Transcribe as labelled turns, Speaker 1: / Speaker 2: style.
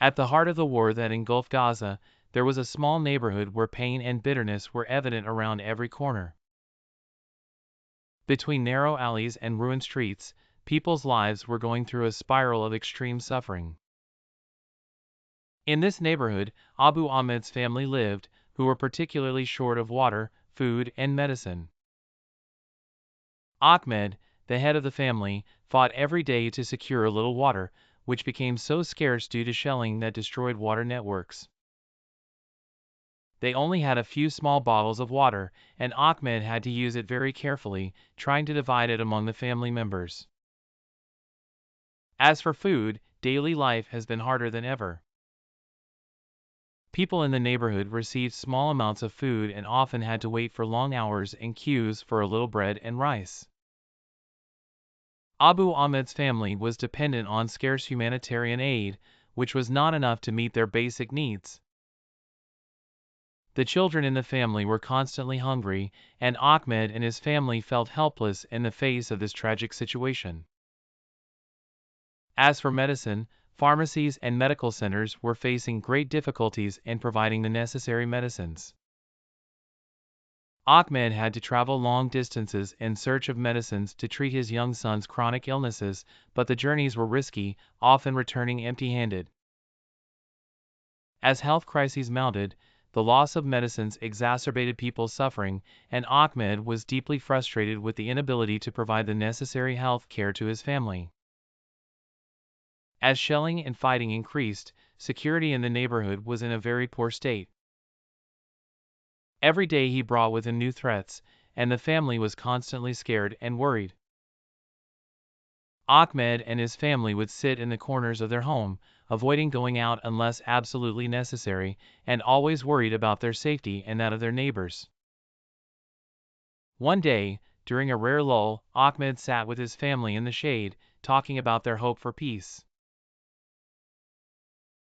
Speaker 1: At the heart of the war that engulfed Gaza, there was a small neighborhood where pain and bitterness were evident around every corner. Between narrow alleys and ruined streets, people's lives were going through a spiral of extreme suffering. In this neighborhood, Abu Ahmed's family lived, who were particularly short of water, food, and medicine. Ahmed, the head of the family, fought every day to secure a little water, which became so scarce due to shelling that destroyed water networks. They only had a few small bottles of water, and Ahmed had to use it very carefully, trying to divide it among the family members. As for food, daily life has been harder than ever. People in the neighborhood received small amounts of food and often had to wait for long hours in queues for a little bread and rice. Abu Ahmed's family was dependent on scarce humanitarian aid, which was not enough to meet their basic needs. The children in the family were constantly hungry, and Ahmed and his family felt helpless in the face of this tragic situation. As for medicine, pharmacies and medical centers were facing great difficulties in providing the necessary medicines. Ahmed had to travel long distances in search of medicines to treat his young son's chronic illnesses, but the journeys were risky, often returning empty-handed. As health crises mounted, the loss of medicines exacerbated people's suffering, and Ahmed was deeply frustrated with the inability to provide the necessary health care to his family. As shelling and fighting increased, security in the neighborhood was in a very poor state. Every day he brought with him new threats, and the family was constantly scared and worried. Ahmed and his family would sit in the corners of their home, avoiding going out unless absolutely necessary, and always worried about their safety and that of their neighbors. One day, during a rare lull, Ahmed sat with his family in the shade, talking about their hope for peace.